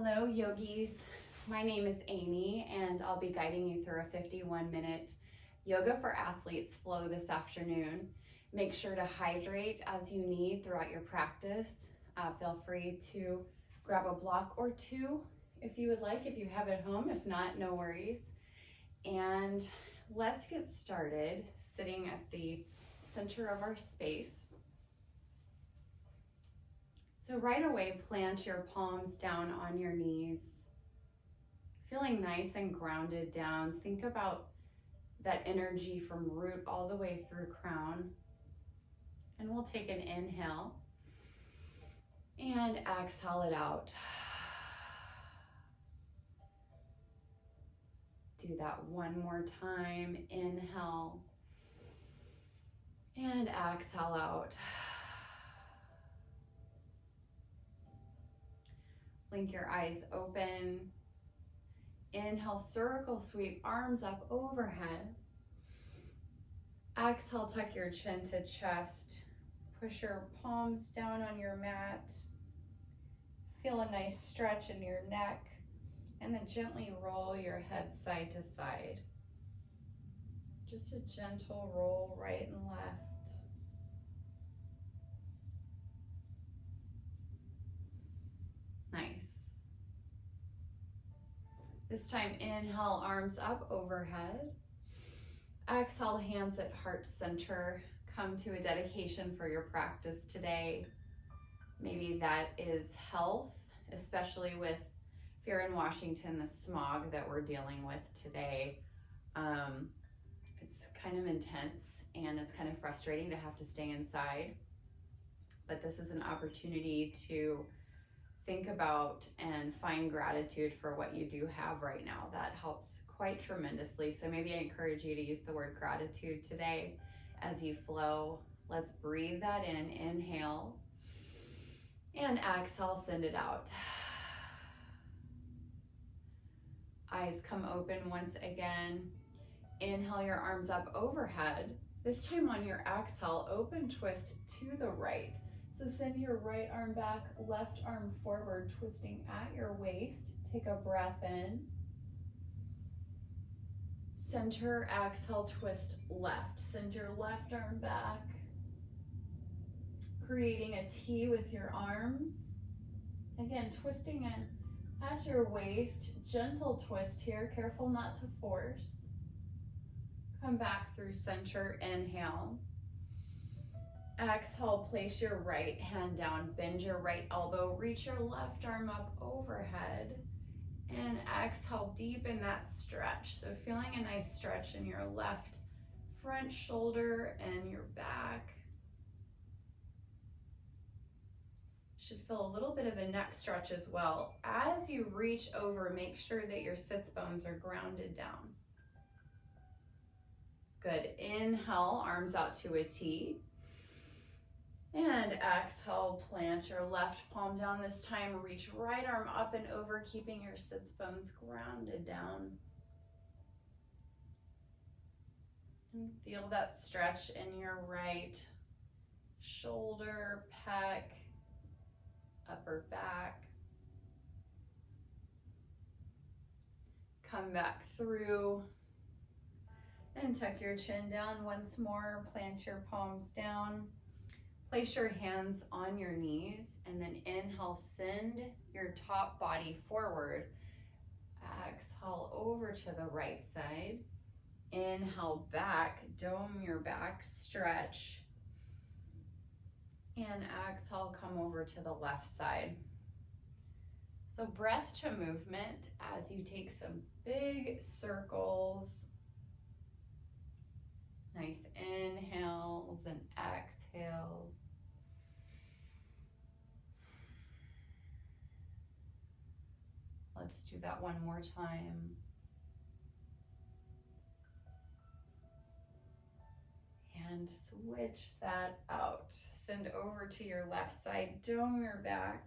Hello, yogis. My name is Amy, and I'll be guiding you through a 51-minute Yoga for Athletes flow this afternoon. Make sure to hydrate as you need throughout your practice. Feel free to grab a block or two if you would like, if you have it at home. If not, no worries. And let's get started sitting at the center of our space. So right away, plant your palms down on your knees, feeling nice and grounded down. Think about that energy from root all the way through crown. And we'll take an inhale and exhale it out. Do that one more time. Inhale and exhale out. Blink your eyes open. Inhale, circle sweep, arms up overhead. Exhale, tuck your chin to chest. Push your palms down on your mat. Feel a nice stretch in your neck. And then gently roll your head side to side. Just a gentle roll right and left. Nice. This time, inhale, arms up overhead. Exhale, hands at heart center. Come to a dedication for your practice today. Maybe that is health, especially with, if you're in Washington, the smog that we're dealing with today. It's kind of intense and it's kind of frustrating to have to stay inside. But this is an opportunity to think about and find gratitude for what you do have right now. That helps quite tremendously. So maybe I encourage you to use the word gratitude today as you flow. Let's breathe that in. Inhale and exhale, send it out. Eyes come open once again. Inhale your arms up overhead. This time on your exhale, open twist to the right. So send your right arm back, left arm forward, twisting at your waist. Take a breath in. Center, exhale, twist left. Send your left arm back. Creating a T with your arms. Again, twisting in at your waist. Gentle twist here, careful not to force. Come back through center, inhale. Exhale, place your right hand down, bend your right elbow, reach your left arm up overhead, and exhale, deepen that stretch. So feeling a nice stretch in your left front shoulder and your back. Should feel a little bit of a neck stretch as well. As you reach over, make sure that your sits bones are grounded down. Good. Inhale, arms out to a T. And exhale, plant your left palm down this time. Reach right arm up and over, keeping your sits bones grounded down. And feel that stretch in your right shoulder, pec, upper back. Come back through and tuck your chin down once more. Plant your palms down. Place your hands on your knees and then inhale, send your top body forward. Exhale over to the right side. Inhale back, dome your back, stretch. And exhale, come over to the left side. So breath to movement as you take some big circles. Nice inhales and exhales. Let's do that one more time. And switch that out. Send over to your left side, dome your back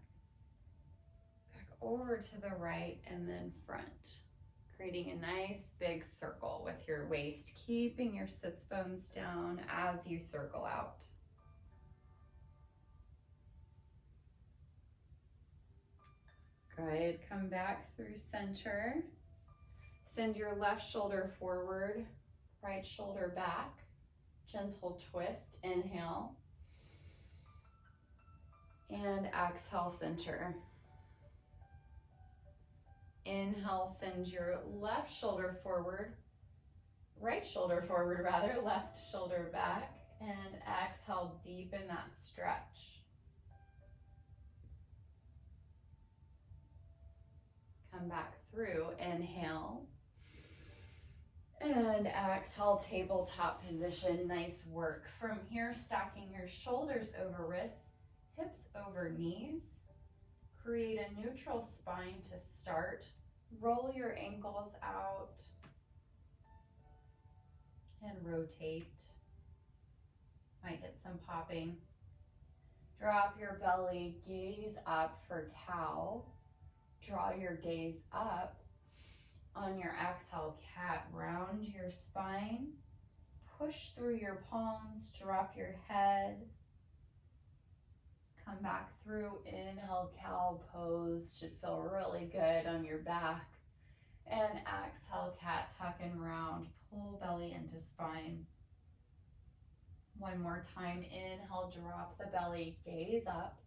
over to the right, and then front. Creating a nice big circle with your waist, keeping your sits bones down as you circle out. Good. Come back through center. Send your left shoulder forward, right shoulder back. Gentle twist. Inhale. And exhale, center. Inhale, send your left shoulder forward, right shoulder forward rather, left shoulder back. And exhale, deepen that stretch. Come back through, inhale. And exhale, tabletop position, nice work. From here, stacking your shoulders over wrists, hips over knees. Create a neutral spine to start. Roll your ankles out and rotate. Might get some popping. Drop your belly, gaze up for cow. Draw your gaze up. On your exhale, cat, round your spine. Push through your palms, drop your head. Come back through, inhale, cow pose. Should feel really good on your back. And exhale, cat, tuck and round. Pull belly into spine. One more time, inhale, drop the belly, gaze up.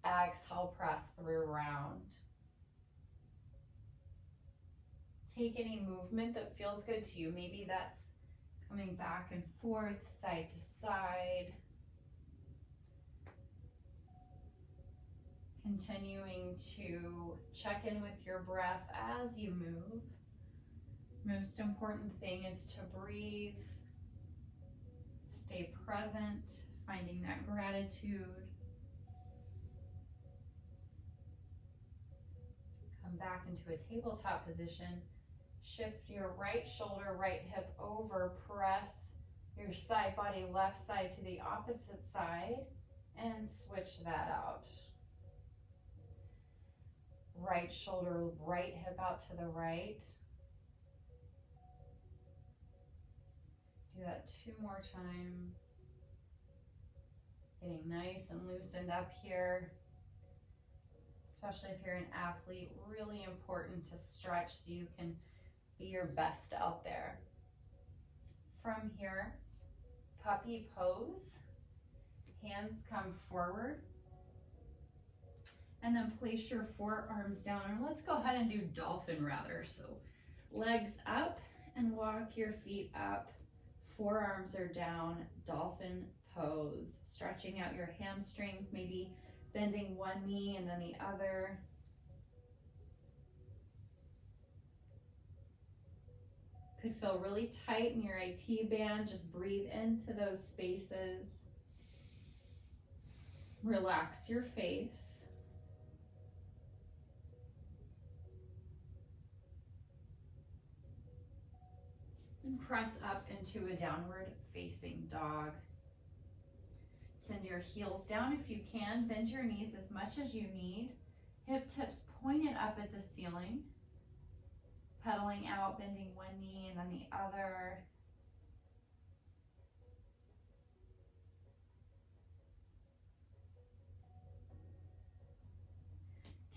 Exhale, press through round. Take any movement that feels good to you. Maybe that's coming back and forth, side to side. Continuing to check in with your breath as you move. Most important thing is to breathe. Stay present, finding that gratitude. Come back into a tabletop position. Shift your right shoulder, right hip over. Press your side body, left side to the opposite side, and switch that out. Right shoulder, right hip out to the right. Do that 2 more times. Getting nice and loosened up here. Especially if you're an athlete, really important to stretch so you can be your best out there. From here, puppy pose. Hands come forward. And then place your forearms down. And let's go ahead and do dolphin rather. So legs up and walk your feet up. Forearms are down, dolphin pose. Stretching out your hamstrings, maybe bending one knee and then the other. Could feel really tight in your IT band. Just breathe into those spaces. Relax your face. And press up into a downward facing dog. Send your heels down if you can. Bend your knees as much as you need. Hip tips pointed up at the ceiling. Pedaling out, bending one knee and then the other.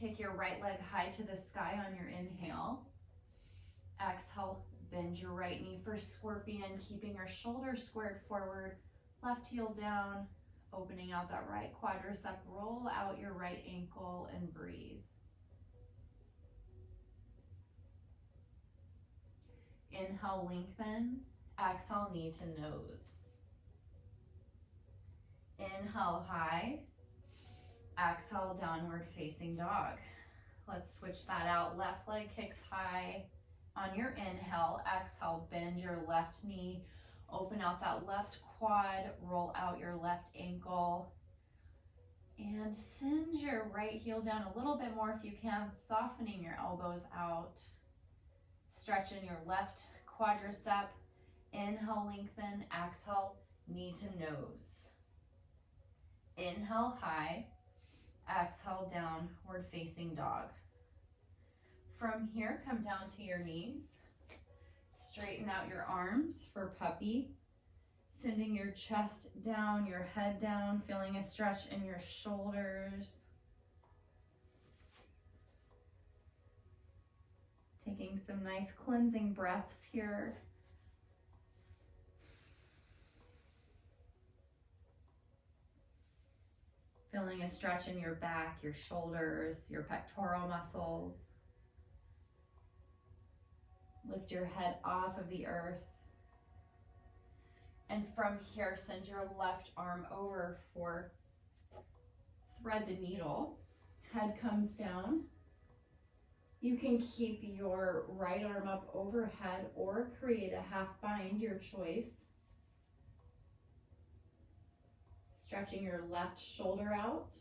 Kick your right leg high to the sky on your inhale. Exhale, bend your right knee for scorpion, keeping your shoulders squared forward. Left heel down, opening out that right quadricep. Roll out your right ankle and breathe. Inhale, lengthen. Exhale, knee to nose. Inhale, high. Exhale, downward facing dog. Let's switch that out. Left leg kicks high on your inhale. Exhale, bend your left knee. Open out that left quad. Roll out your left ankle. And send your right heel down a little bit more if you can, softening your elbows out. Stretch in your left quadricep. Inhale, lengthen. Exhale, knee to nose. Inhale, high. Exhale, downward facing dog. From here, come down to your knees. Straighten out your arms for puppy. Sending your chest down, your head down, feeling a stretch in your shoulders. Taking some nice cleansing breaths here. Feeling a stretch in your back, your shoulders, your pectoral muscles. Lift your head off of the earth. And from here, send your left arm over for thread the needle. Head comes down. You can keep your right arm up overhead or create a half bind, your choice. Stretching your left shoulder out.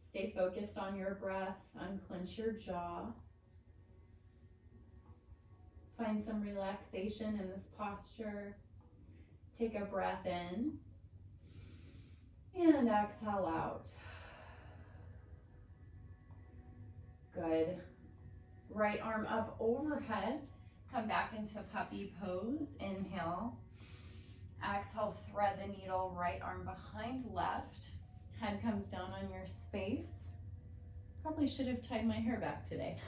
Stay focused on your breath. Unclench your jaw. Find some relaxation in this posture. Take a breath in and exhale out. Good. Right arm up overhead. Come back into puppy pose. Inhale. Exhale, thread the needle, right arm behind left. Head comes down on your space. Probably should have tied my hair back today.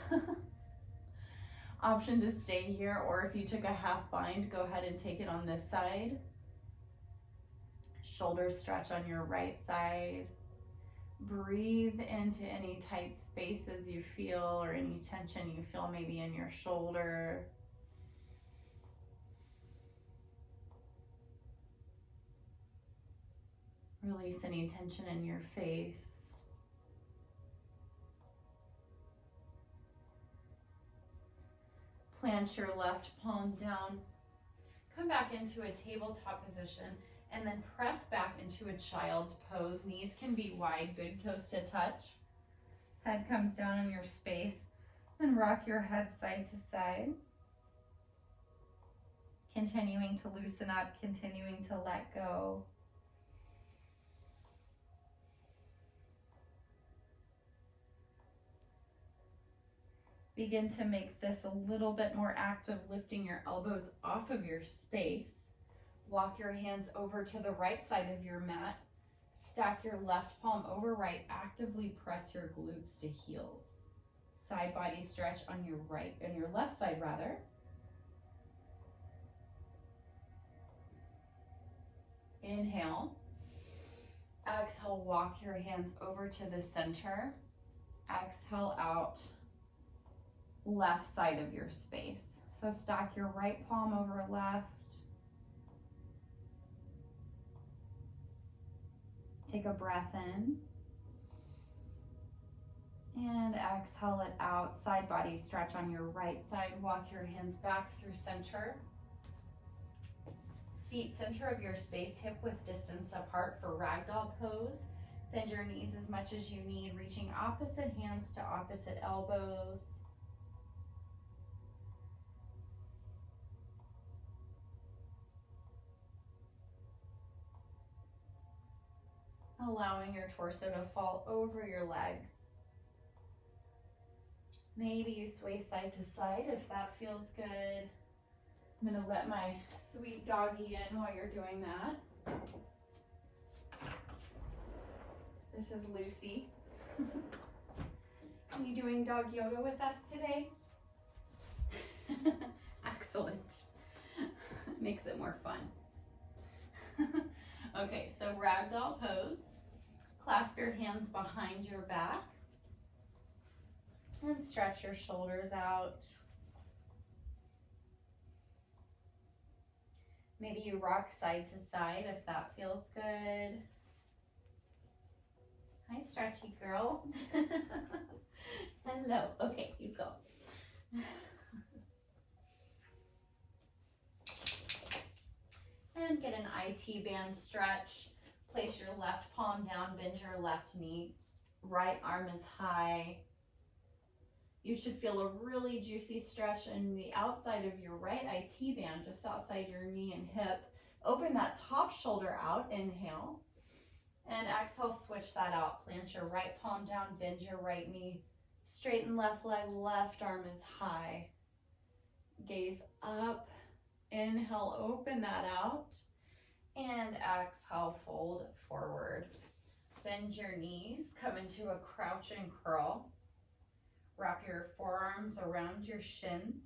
Option to stay here, or if you took a half bind, go ahead and take it on this side. Shoulders stretch on your right side. Breathe into any tight spaces you feel or any tension you feel maybe in your shoulder. Release any tension in your face. Plant your left palm down. Come back into a tabletop position and then press back into a child's pose. Knees can be wide, big toes to touch. Head comes down in your space and rock your head side to side. Continuing to loosen up, continuing to let go. Begin to make this a little bit more active, lifting your elbows off of your space. Walk your hands over to the right side of your mat. Stack your left palm over right. Actively press your glutes to heels. Side body stretch on your right, on your left side rather. Inhale. Exhale, walk your hands over to the center. Exhale out. Left side of your space. So stack your right palm over left. Take a breath in. And exhale it out. Side body stretch on your right side. Walk your hands back through center. Feet center of your space, hip width distance apart for ragdoll pose. Bend your knees as much as you need, reaching opposite hands to opposite elbows. Allowing your torso to fall over your legs. Maybe you sway side to side if that feels good. I'm gonna let my sweet doggy in while you're doing that. This is Lucy. Are you doing dog yoga with us today? Excellent. Makes it more fun. Okay, so ragdoll pose. Clasp your hands behind your back and stretch your shoulders out. Maybe you rock side to side if that feels good. Hi, stretchy girl. Hello. Okay, you go. And get an IT band stretch. Place your left palm down, bend your left knee. Right arm is high. You should feel a really juicy stretch in the outside of your right IT band, just outside your knee and hip. Open that top shoulder out, inhale. And exhale, switch that out. Plant your right palm down, bend your right knee. Straighten left leg, left arm is high. Gaze up. Inhale, open that out. And exhale, fold forward. Bend your knees, come into a crouch and curl. Wrap your forearms around your shins.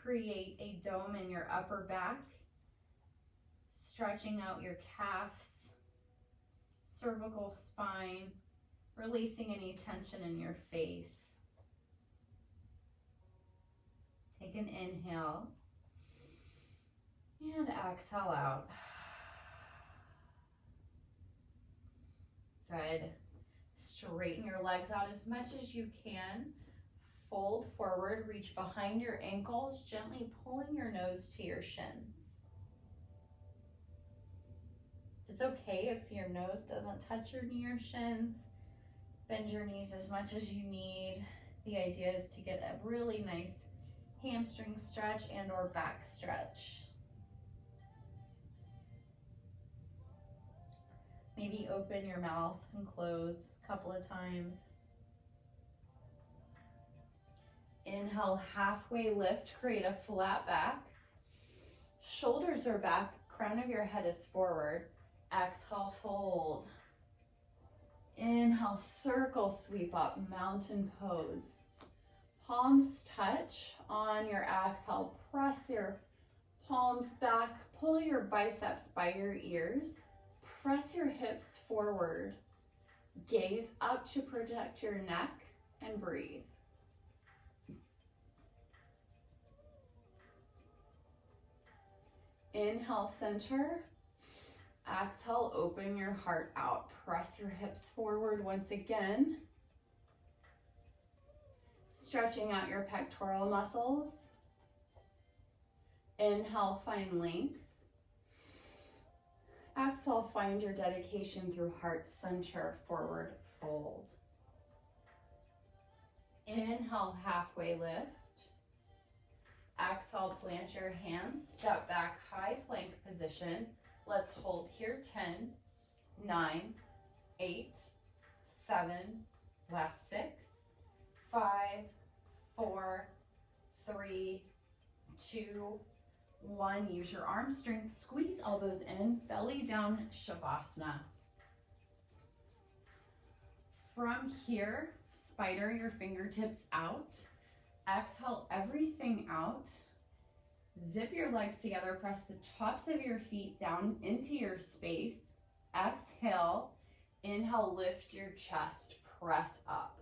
Create a dome in your upper back, stretching out your calves, cervical spine, releasing any tension in your face. Take an inhale and exhale out. Good. Straighten your legs out as much as you can. Fold forward, reach behind your ankles, gently pulling your nose to your shins. It's okay if your nose doesn't touch your knee or shins. Bend your knees as much as you need. The idea is to get a really nice hamstring stretch and or back stretch. Maybe open your mouth and close a couple of times. Inhale, halfway lift, create a flat back. Shoulders are back, crown of your head is forward. Exhale, fold. Inhale, circle, sweep up, mountain pose. Palms touch on your exhale. Press your palms back, pull your biceps by your ears. Press your hips forward. Gaze up to project your neck and breathe. Inhale, center. Exhale, open your heart out. Press your hips forward once again. Stretching out your pectoral muscles. Inhale, find length. Exhale, find your dedication through heart center, forward fold. Inhale, halfway lift. Exhale, plant your hands, step back, high plank position. Let's hold here, 10, 9, 8, 7, last 6, 5, 4, 3, 2, 1. Use your arm strength, squeeze elbows in, belly down, Shavasana. From here, spider your fingertips out. Exhale everything out. Zip your legs together, press the tops of your feet down into your space. Exhale, inhale, lift your chest, press up.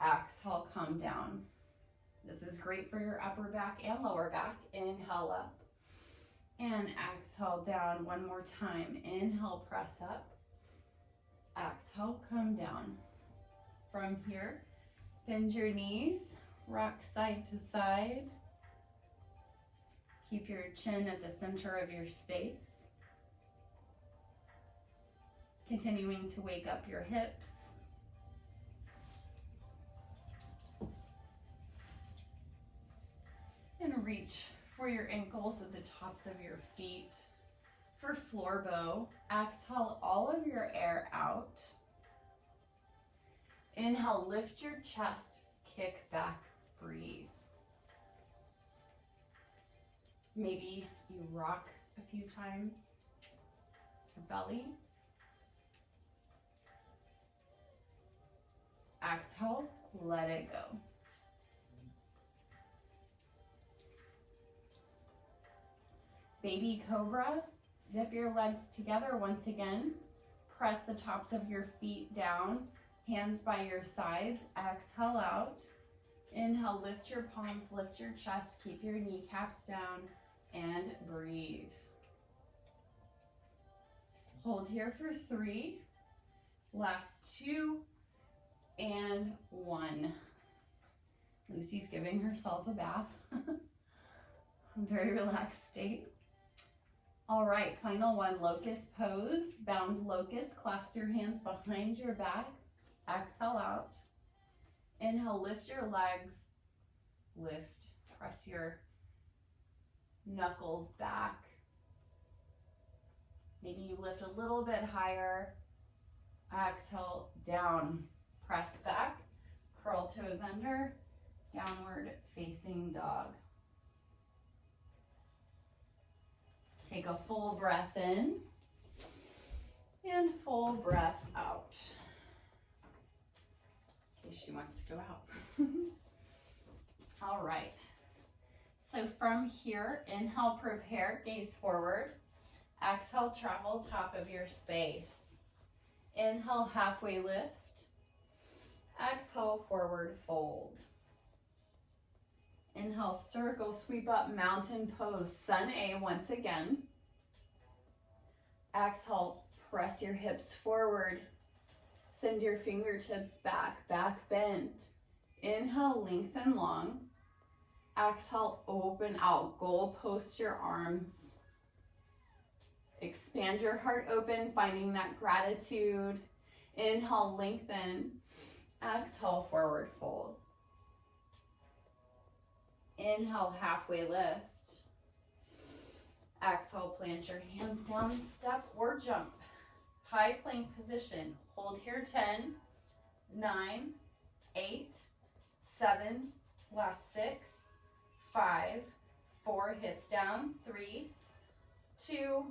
Exhale, come down. This is great for your upper back and lower back. Inhale up and exhale down one more time. Inhale, press up. Exhale, come down. From here, bend your knees, rock side to side. Keep your chin at the center of your space. Continuing to wake up your hips. And reach for your ankles at the tops of your feet. For floor bow, exhale all of your air out. Inhale, lift your chest, kick back, breathe. Maybe you rock a few times your belly. Exhale, let it go. Baby cobra, zip your legs together once again. Press the tops of your feet down, hands by your sides. Exhale out. Inhale, lift your palms, lift your chest, keep your kneecaps down, and breathe. Hold here for 3, last 2, and 1. Lucy's giving herself a bath. Very relaxed state. All right, final one, locust pose. Bound locust, clasp your hands behind your back. Exhale out. Inhale, lift your legs. Lift, press your knuckles back. Maybe you lift a little bit higher. Exhale, down. Press back, curl toes under, downward facing dog. Take a full breath in and full breath out. because she wants to go out. All right. So from here, inhale, prepare, gaze forward. Exhale, travel top of your space. Inhale, halfway lift. Exhale, forward fold. Inhale, circle, sweep up, mountain pose, sun A once again. Exhale, press your hips forward. Send your fingertips back, back bend. Inhale, lengthen long. Exhale, open out, goal post your arms. Expand your heart open, finding that gratitude. Inhale, lengthen. Exhale, forward fold. Inhale, halfway lift. Exhale, plant your hands down, step or jump. High plank position. Hold here 10, 9, 8, 7, last 6, 5, 4, hips down, 3, 2,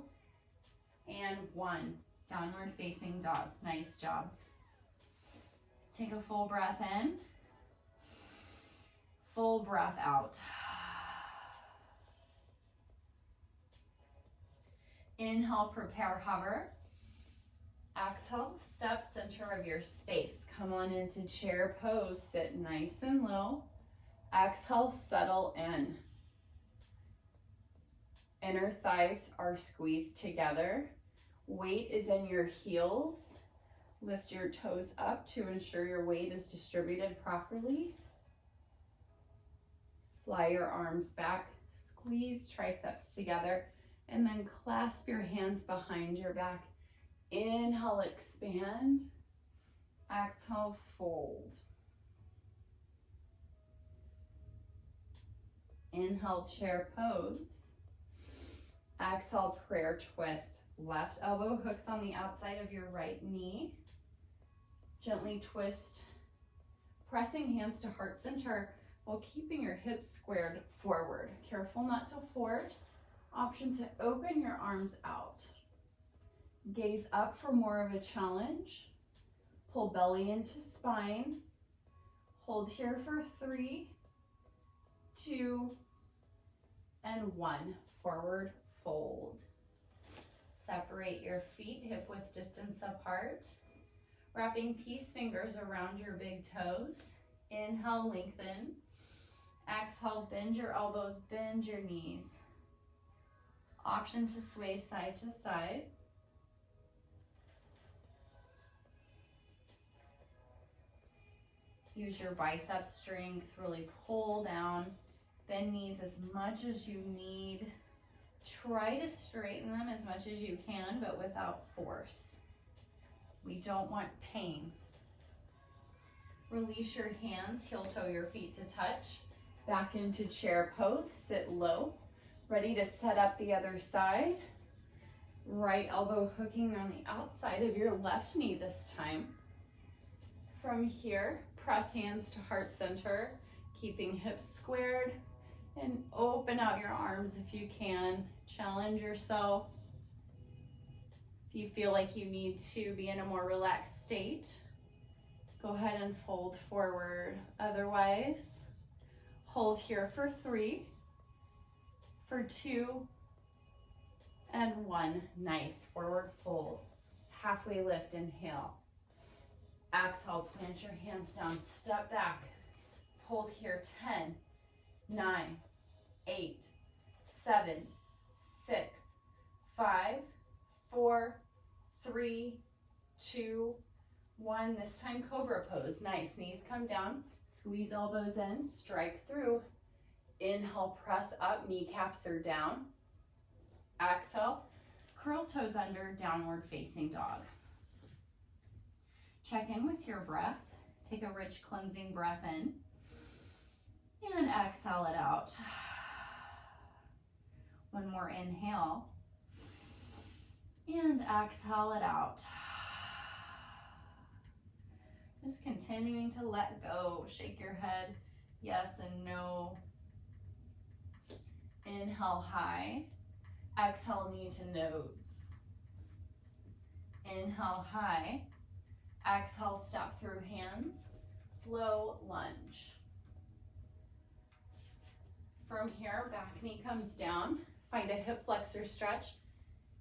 and 1. Downward facing dog. Nice job. Take a full breath in. Full breath out. Inhale, prepare, hover. Exhale, step center of your space. Come on into chair pose. Sit nice and low. Exhale, settle in. Inner thighs are squeezed together. Weight is in your heels. Lift your toes up to ensure your weight is distributed properly. Fly your arms back, squeeze triceps together, and then clasp your hands behind your back. Inhale, expand. Exhale, fold. Inhale, chair pose. Exhale, prayer twist. Left elbow hooks on the outside of your right knee. Gently twist, pressing hands to heart center while keeping your hips squared forward. Careful not to force. Option to open your arms out. Gaze up for more of a challenge. Pull belly into spine. Hold here for 3, 2, and 1. Forward fold. Separate your feet hip width distance apart. Wrapping peace fingers around your big toes. Inhale, lengthen. Exhale, bend your elbows, bend your knees. Option to sway side to side. Use your bicep strength, really pull down. Bend knees as much as you need. Try to straighten them as much as you can, but without force. We don't want pain. Release your hands, heel toe your feet to touch. Back into chair pose, sit low. Ready to set up the other side. Right elbow hooking on the outside of your left knee this time. From here, press hands to heart center, keeping hips squared, and open out your arms if you can. Challenge yourself. If you feel like you need to be in a more relaxed state, go ahead and fold forward. Otherwise, hold here for 3, for 2, and 1. Nice. Forward fold. Halfway lift, inhale. Exhale, plant your hands down, step back. Hold here 10, 9, 8, 7, 6, 5, 4, 3, 2, 1. This time, cobra pose. Nice. Knees come down. Squeeze elbows in. Strike through. Inhale, press up. Kneecaps are down. Exhale. Curl toes under. Downward facing dog. Check in with your breath. Take a rich cleansing breath in. And exhale it out. One more inhale. And exhale it out. Just continuing to let go. Shake your head, yes and no. Inhale high. Exhale knee to nose. Inhale high. Exhale step through hands. flow lunge. From here, back knee comes down. Find a hip flexor stretch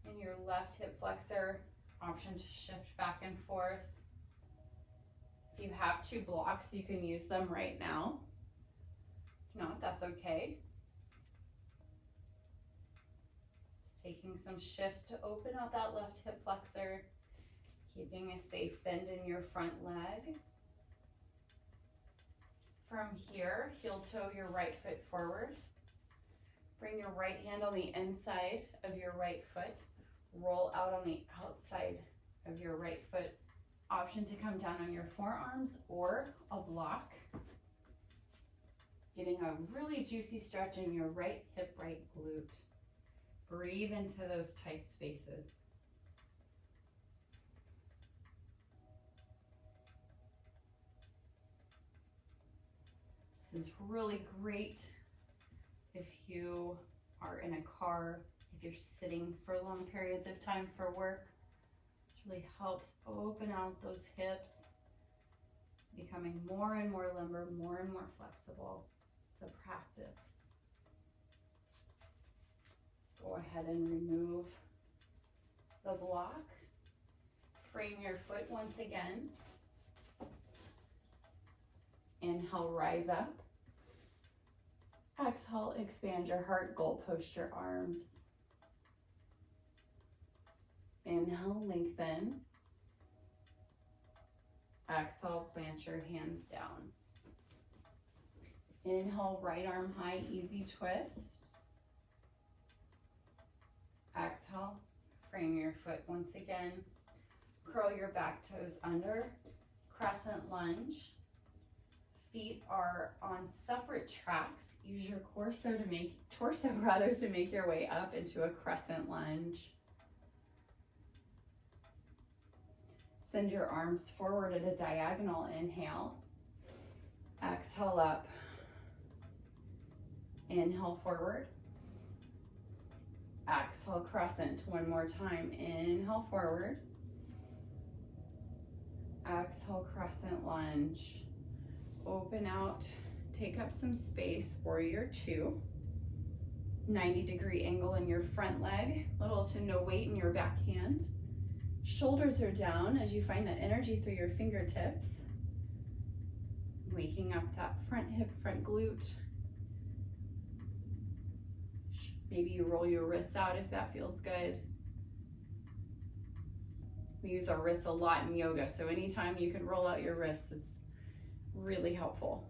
in your left hip flexor. Option to shift back and forth. If you have two blocks, you can use them right now. If not, that's okay. Just taking some shifts to open out that left hip flexor, keeping a safe bend in your front leg. From here, heel toe your right foot forward. Bring your right hand on the inside of your right foot. Roll out on the outside of your right foot. Option to come down on your forearms or a block. Getting a really juicy stretch in your right hip, right glute. Breathe into those tight spaces. This is really great if you are in a car, if you're sitting for long periods of time for work. This really helps open out those hips, becoming more and more limber, more and more flexible. It's a practice. Go ahead and remove the block. Frame your foot once again. Inhale, rise up. Exhale, expand your heart, goal post your arms. Inhale, lengthen. Exhale, plant your hands down. Inhale, right arm high, easy twist. Exhale, frame your foot once again. Curl your back toes under. Crescent lunge. Feet are on separate tracks. Use your torso to make your way up into a crescent lunge. Send your arms forward at a diagonal inhale. Exhale up. Inhale forward. Exhale crescent. One more time. Inhale forward. Exhale crescent lunge. Open out, take up some space, warrior two. 90-degree angle in your front leg, little to no weight in your back hand. Shoulders are down as you find that energy through your fingertips. Waking up that front hip, front glute. Maybe you roll your wrists out if that feels good. We use our wrists a lot in yoga, so anytime you can roll out your wrists, it's really helpful.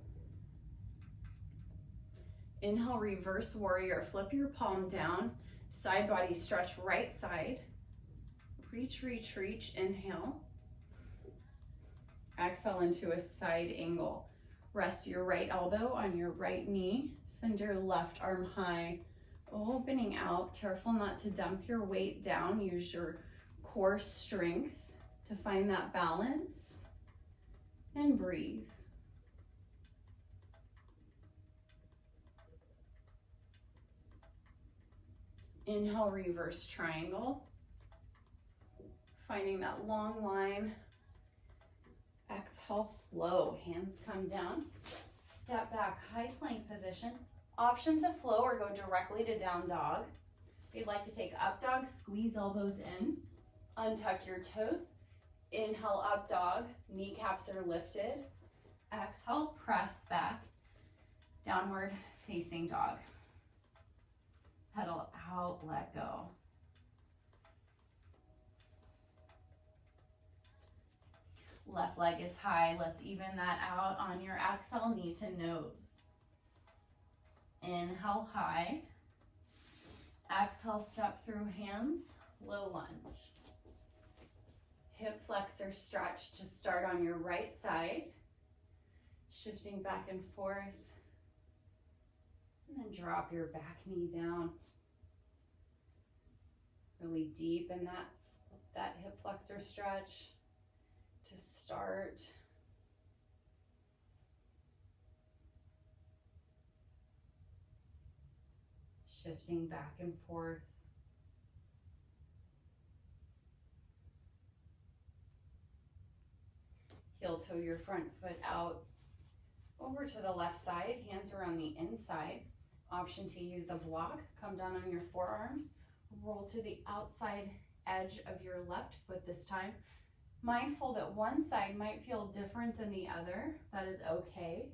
Inhale, reverse warrior. Flip your palm down. Side body stretch right side. Reach, reach, reach. Inhale. Exhale into a side angle. Rest your right elbow on your right knee. Send your left arm high. Opening out. Careful not to dump your weight down. Use your core strength to find that balance. And breathe. Inhale, reverse triangle. Finding that long line. Exhale, flow. Hands come down. Step back, high plank position. Option to flow or go directly to down dog. If you'd like to take up dog, squeeze elbows in. Untuck your toes. Inhale, up dog. Kneecaps are lifted. Exhale, press back. Downward facing dog. Pedal out, let go. Left leg is high. Let's even that out on your exhale, knee to nose. Inhale, high. Exhale, step through hands, low lunge. Hip flexor stretch to start on your right side. Shifting back and forth. And then drop your back knee down. Really deep in that hip flexor stretch to start. Shifting back and forth. Heel toe your front foot out Over to the left side, hands are on the inside. Option to use a block, come down on your forearms, roll to the outside edge of your left foot this time. Mindful that one side might feel different than the other, that is okay.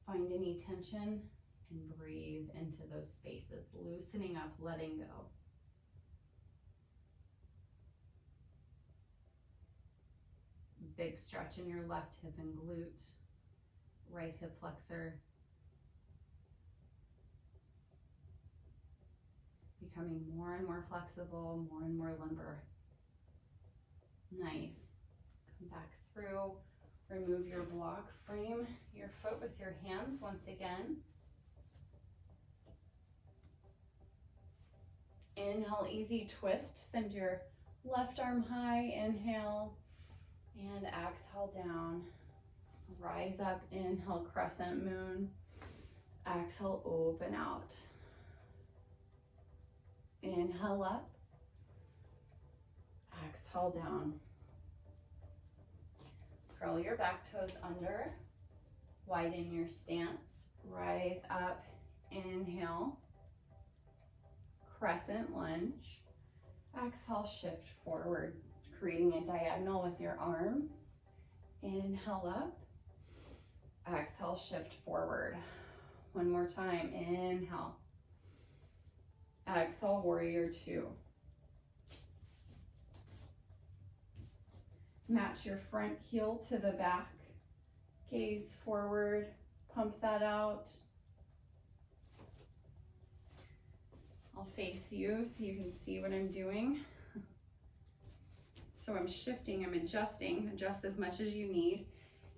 Find any tension and breathe into those spaces, loosening up, letting go. Big stretch in your left hip and glute, right hip flexor. Becoming more and more flexible, more and more limber. Nice. Come back through. Remove your block. Frame your foot with your hands once again. Inhale, easy twist. Send your left arm high. Inhale. And exhale down. Rise up. Inhale, crescent moon. Exhale, open out. Inhale up. Exhale down. Curl your back toes under. Widen your stance. Rise up. Inhale. Crescent lunge. Exhale, shift forward, creating a diagonal with your arms. Inhale up. Exhale, shift forward. One more time. Inhale. Exhale, warrior two. Match your front heel to the back. Gaze forward. Pump that out. I'll face you so you can see what I'm doing. So I'm shifting, I'm adjusting. Adjust as much as you need.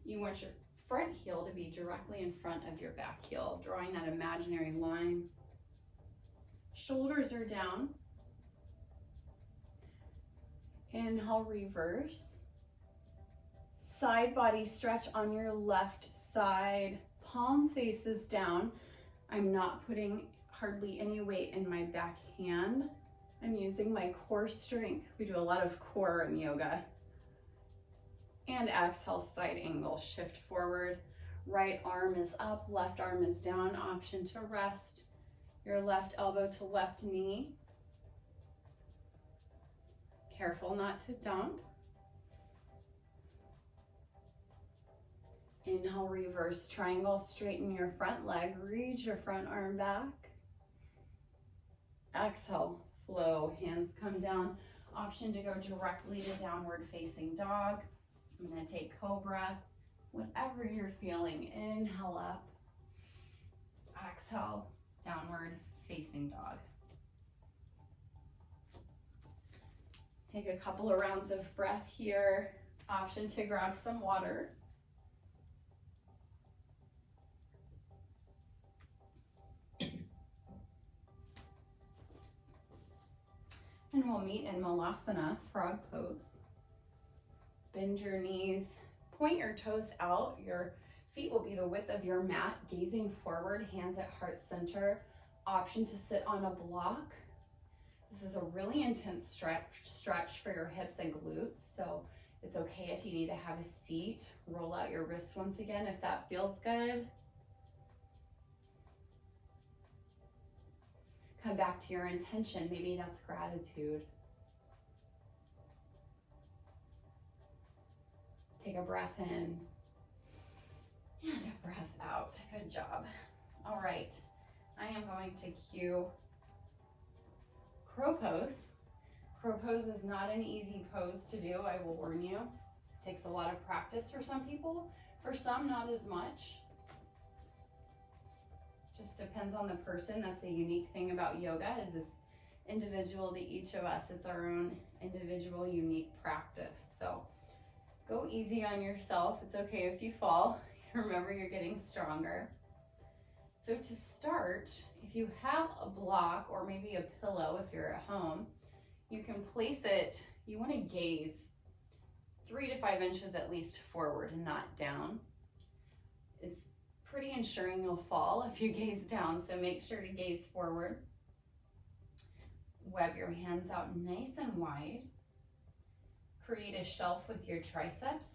You want your front heel to be directly in front of your back heel, drawing that imaginary line. Shoulders are down. Inhale, reverse. Side body stretch on your left side. Palm faces down. I'm not putting hardly any weight in my back hand. I'm using my core strength. We do a lot of core in yoga. And exhale, side angle, shift forward. Right arm is up, left arm is down. Option to rest. Your left elbow to left knee. Careful not to dump. Inhale, reverse triangle, straighten your front leg, reach your front arm back. Exhale, flow, hands come down. Option to go directly to downward facing dog. I'm gonna take cobra. Whatever you're feeling, inhale up. Exhale, downward facing dog. Take a couple of rounds of breath here. Option to grab some water. And we'll meet in Malasana, frog pose. Bend your knees, point your toes out. Your feet will be the width of your mat, gazing forward, hands at heart center. Option to sit on a block. This is a really intense stretch for your hips and glutes, so it's okay if you need to have a seat. Roll out your wrists once again if that feels good. Come back to your intention. Maybe that's gratitude. Take a breath in and a breath out. Good job. All right, I am going to cue crow pose. Crow pose is not an easy pose to do, I will warn you. It takes a lot of practice for some people. For some, not as much. Just depends on the person. That's the unique thing about yoga, is it's individual to each of us. It's our own individual, unique practice. So go easy on yourself. It's okay if you fall. Remember, you're getting stronger. So to start, if you have a block or maybe a pillow if you're at home, you can place it, you want to gaze 3 to 5 inches at least forward and not down. It's pretty ensuring you'll fall if you gaze down, so make sure to gaze forward. Web your hands out nice and wide. create a shelf with your triceps.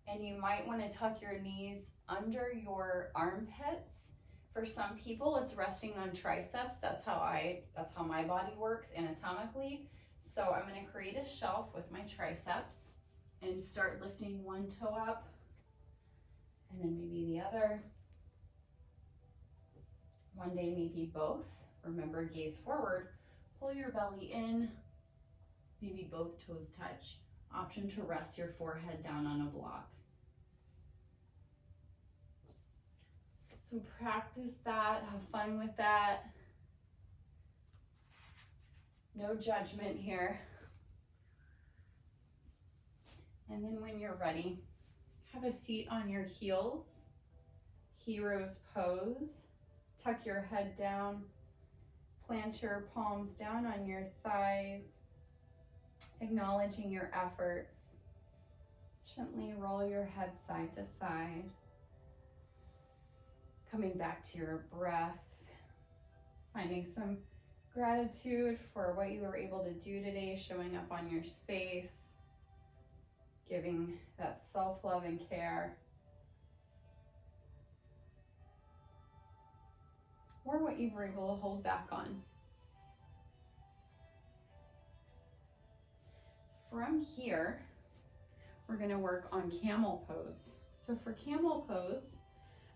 And you might want to tuck your knees under your armpits. For some people, it's resting on triceps. That's how my body works anatomically. So I'm going to create a shelf with my triceps and start lifting one toe up and then maybe the other. One day, maybe both. Remember, gaze forward, pull your belly in, maybe both toes touch. Option to rest your forehead down on a block. So practice that, have fun with that. No judgment here. And then when you're ready, have a seat on your heels, hero's pose. Tuck your head down, plant your palms down on your thighs, acknowledging your efforts. Gently roll your head side to side. Coming back to your breath, finding some gratitude for what you were able to do today, showing up on your space, giving that self-love and care. Or what you were able to hold back on. From here, we're going to work on camel pose. So for camel pose,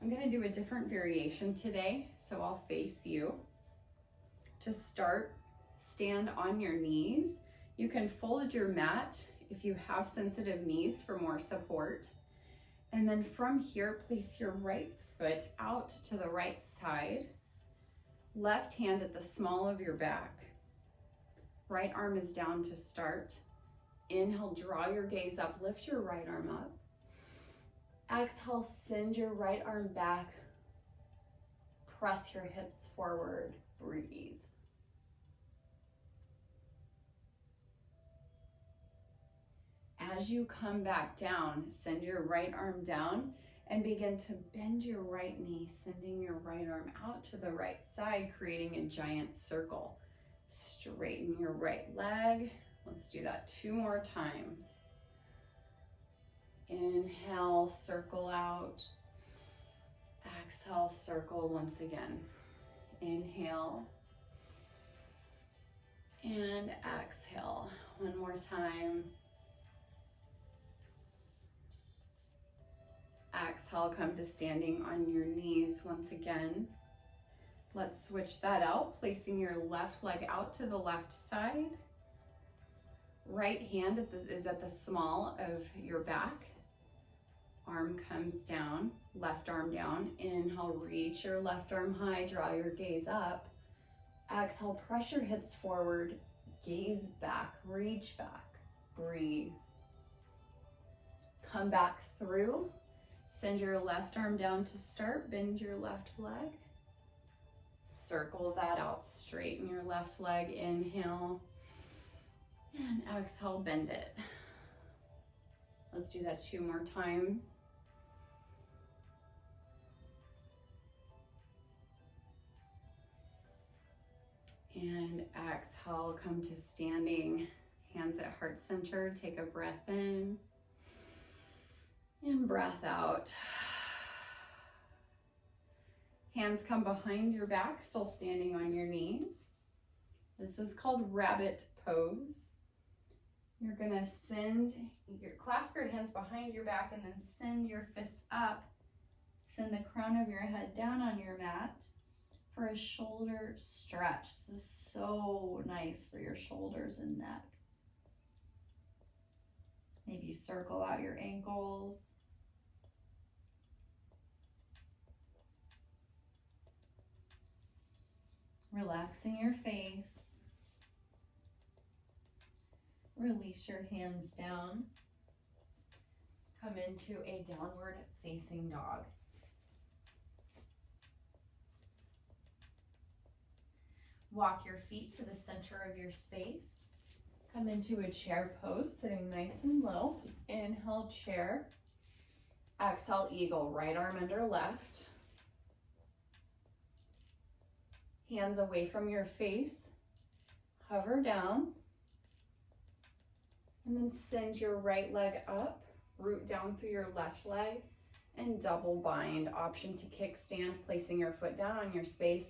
I'm going to do a different variation today. So I'll face you. To start, stand on your knees. You can fold your mat if you have sensitive knees for more support. And then from here, place your right foot out to the right side. Left hand at the small of your back. Right arm is down to start. Inhale, draw your gaze up, lift your right arm up. Exhale, send your right arm back. Press your hips forward, breathe. As you come back down, send your right arm down and begin to bend your right knee, sending your right arm out to the right side, creating a giant circle. Straighten your right leg. Let's do that 2 more times. Inhale, circle out. Exhale, circle once again. Inhale. And exhale. One more time. Exhale, come to standing on your knees once again. Let's switch that out, placing your left leg out to the left side. Right hand is at the small of your back. Arm comes down, left arm down. Inhale, reach your left arm high, draw your gaze up. Exhale, press your hips forward, gaze back, reach back, breathe. Come back through. Send your left arm down to start, bend your left leg. Circle that out, straighten your left leg, inhale, and exhale, bend it. Let's do that 2 more times. And exhale, come to standing, hands at heart center, take a breath in. And breath out. Hands come behind your back, still standing on your knees. This is called rabbit pose. You're gonna clasp your hands behind your back and then send your fists up. Send the crown of your head down on your mat for a shoulder stretch. This is so nice for your shoulders and neck. Maybe circle out your ankles. Relaxing your face. Release your hands down. Come into a downward facing dog. Walk your feet to the center of your space. Come into a chair pose, sitting nice and low. Inhale, chair. Exhale, eagle. Right arm under left. Hands away from your face. Hover down. And then send your right leg up, root down through your left leg, and double bind. Option to kickstand, placing your foot down on your space,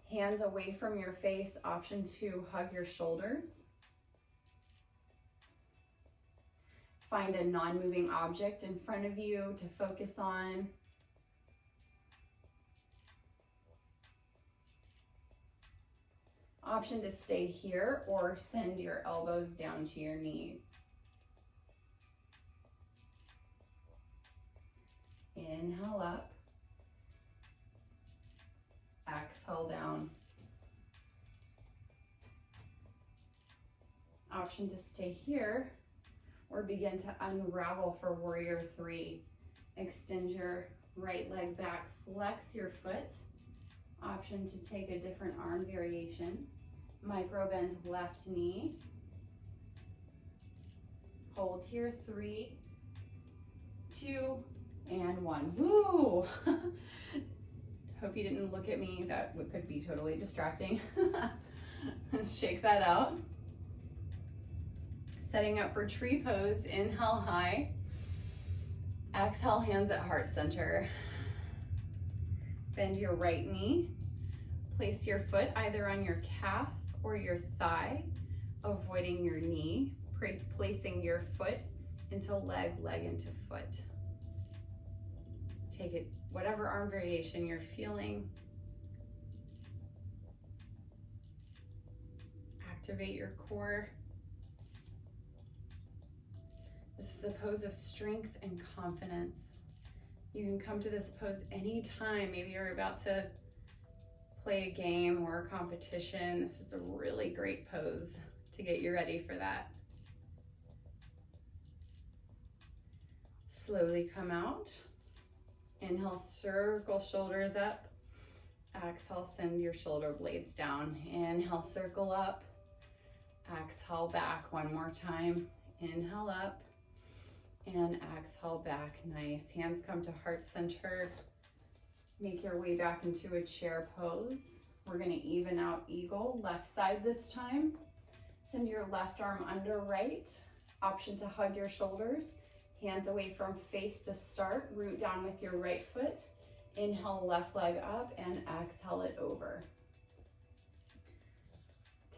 hands away from your face. Option to hug your shoulders. Find a non-moving object in front of you to focus on. Option to stay here or send your elbows down to your knees. Inhale up. Exhale down. Option to stay here or begin to unravel for warrior three. Extend your right leg back, flex your foot. Option to take a different arm variation. Micro bend left knee. Hold here, 3, 2, and 1. Woo! Hope you didn't look at me. That could be totally distracting. Shake that out. Setting up for tree pose. Inhale high. Exhale, hands at heart center. Bend your right knee. Place your foot either on your calf or your thigh, avoiding your knee. Placing your foot into leg, leg into foot. Take it, whatever arm variation you're feeling. Activate your core. This is a pose of strength and confidence. You can come to this pose anytime. Maybe you're about to play a game or a competition. This is a really great pose to get you ready for that. Slowly come out. Inhale, circle shoulders up. Exhale, send your shoulder blades down. Inhale, circle up. Exhale, back one more time. Inhale up and exhale back. Nice. Hands come to heart center. Make your way back into a chair pose. We're going to even out eagle, left side this time. Send your left arm under right. Option to hug your shoulders. Hands away from face to start. Root down with your right foot. Inhale, left leg up, and exhale it over.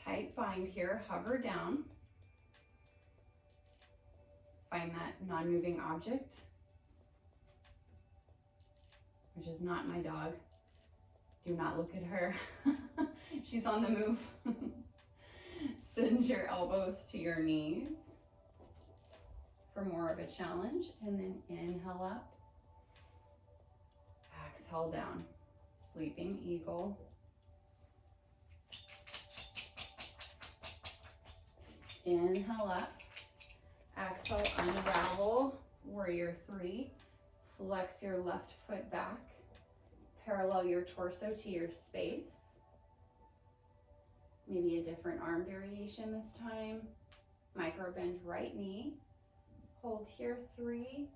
Tight bind here, hover down. Find that non-moving object, which is not my dog. Do not look at her. She's on the move. Send your elbows to your knees for more of a challenge, and then inhale up, exhale down, sleeping eagle. Inhale up, exhale, unravel, warrior three. Flex your left foot back, parallel your torso to your space. Maybe a different arm variation this time. Micro bend right knee. Hold here, 3,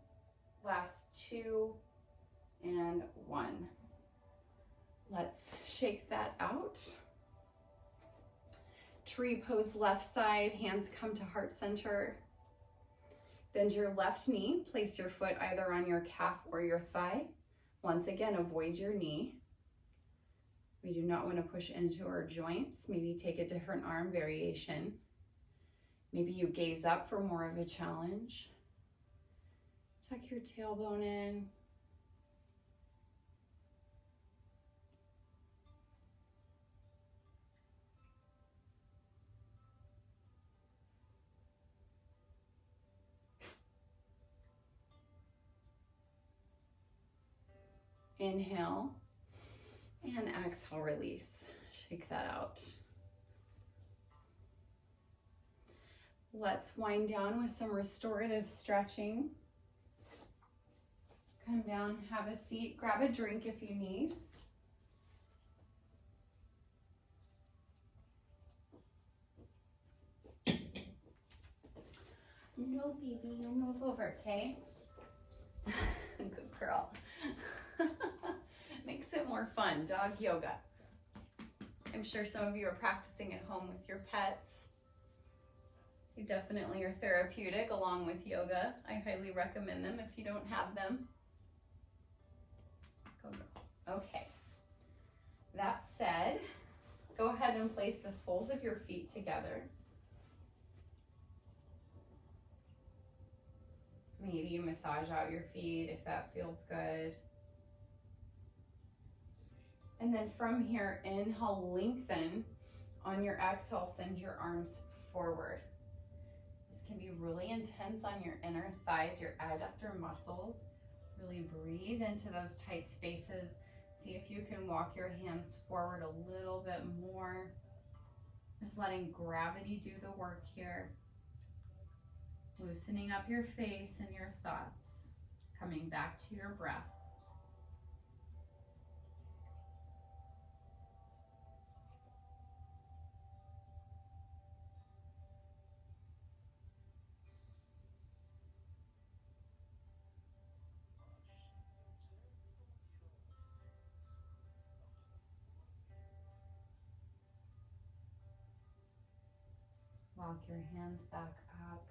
last 2, and 1. Let's shake that out. Tree pose left side, hands come to heart center. Bend your left knee, place your foot either on your calf or your thigh. Once again, avoid your knee. We do not want to push into our joints. Maybe take a different arm variation. Maybe you gaze up for more of a challenge. Tuck your tailbone in. Inhale and exhale, release. Shake that out. Let's wind down with some restorative stretching. Come down, have a seat, grab a drink if you need. No, baby, you'll move over, okay? Good girl. Makes it more fun, dog yoga. I'm sure some of you are practicing at home with your pets. They definitely are therapeutic along with yoga. I highly recommend them if you don't have them. Okay. That said, go ahead and place the soles of your feet together. Maybe you massage out your feet if that feels good. And then from here, inhale, lengthen. On your exhale, send your arms forward. This can be really intense on your inner thighs, your adductor muscles. Really breathe into those tight spaces. See if you can walk your hands forward a little bit more. Just letting gravity do the work here. Loosening up your face and your thoughts. Coming back to your breath. Walk your hands back up.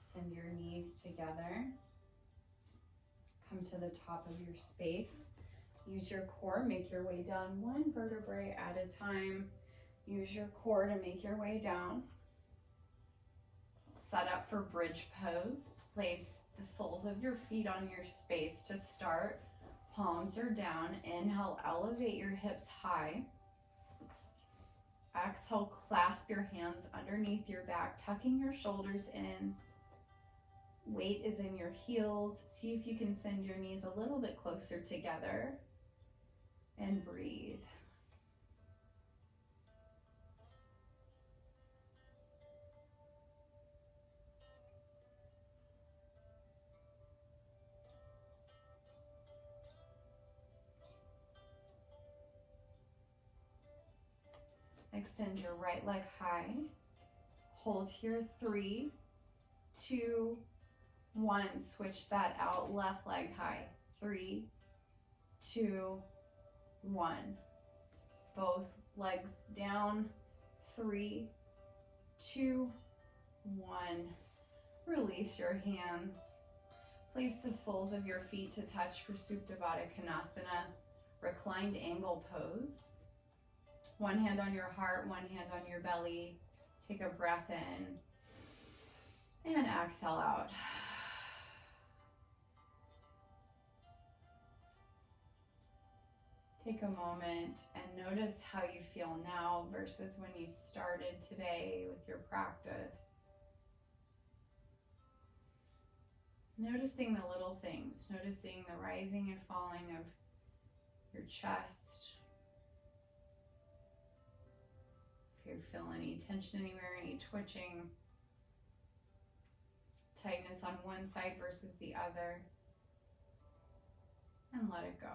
Send your knees together. Come to the top of your space. Use your core, make your way down one vertebrae at a time. Use your core to make your way down. Set up for bridge pose. Place the soles of your feet on your space to start. Palms are down. Inhale, elevate your hips high. Exhale, clasp your hands underneath your back, tucking your shoulders in. Weight is in your heels. See if you can send your knees a little bit closer together. And breathe. Extend your right leg high. Hold here, 3, 2, 1. Switch that out, left leg high. 3, 2, 1. Both legs down. 3, 2, 1. Release your hands. Place the soles of your feet to touch for Supta Baddha Konasana, reclined angle pose. One hand on your heart, one hand on your belly. Take a breath in and exhale out. Take a moment and notice how you feel now versus when you started today with your practice. Noticing the little things, noticing the rising and falling of your chest. If you feel any tension anywhere, any twitching, tightness on one side versus the other, and let it go.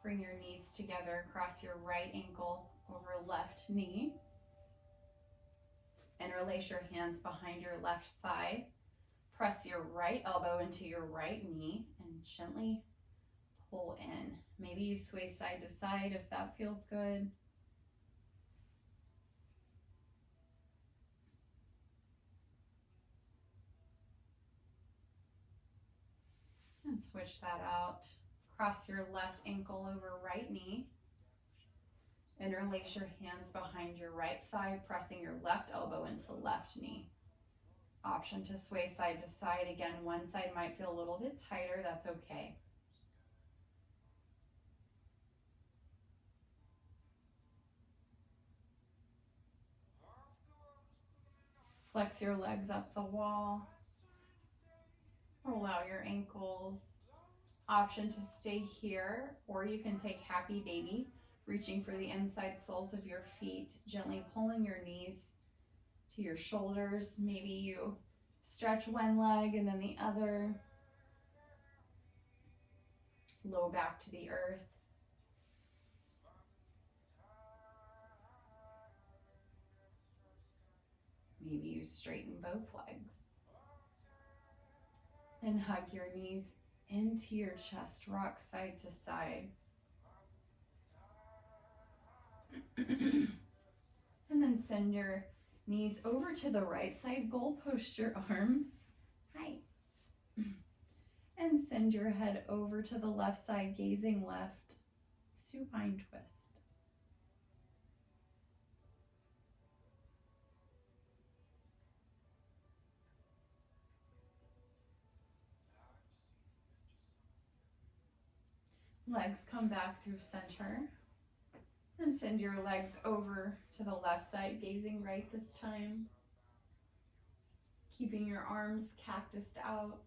Bring your knees together, cross your right ankle over left knee. Interlace your hands behind your left thigh. Press your right elbow into your right knee and gently pull in. Maybe you sway side to side if that feels good. And switch that out. Cross your left ankle over right knee. Interlace your hands behind your right thigh, pressing your left elbow into left knee. Option to sway side to side. Again, one side might feel a little bit tighter, that's okay. Flex your legs up the wall. Roll out your ankles. Option to stay here, or you can take happy baby, reaching for the inside soles of your feet, gently pulling your knees to your shoulders. Maybe you stretch one leg and then the other. Low back to the earth. Maybe you straighten both legs. And hug your knees into your chest, rock side to side. send your knees over to the right side, goal post your arms. Hi. And send your head over to the left side, gazing left, supine twist. Legs come back through center. And send your legs over to the left side, gazing right this time. Keeping your arms cactused out.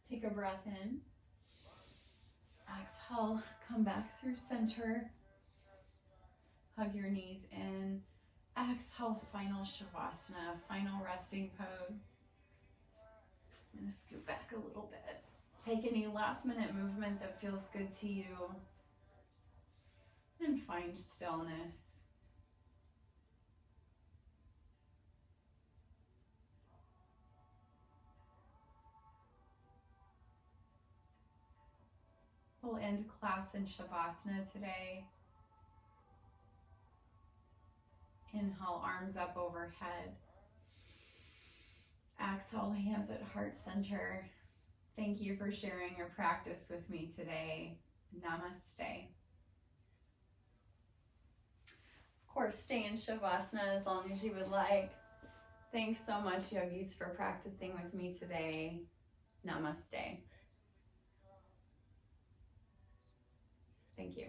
Take a breath in. Exhale, come back through center. Hug your knees in. Exhale, final Shavasana, final resting pose. I'm gonna scoot back a little bit. Take any last minute movement that feels good to you. And find stillness. We'll end class in Shavasana today. Inhale, arms up overhead. Exhale, hands at heart center. Thank you for sharing your practice with me today. Namaste. Of course, stay in Shavasana as long as you would like. Thanks so much, yogis, for practicing with me today. Namaste. Thank you.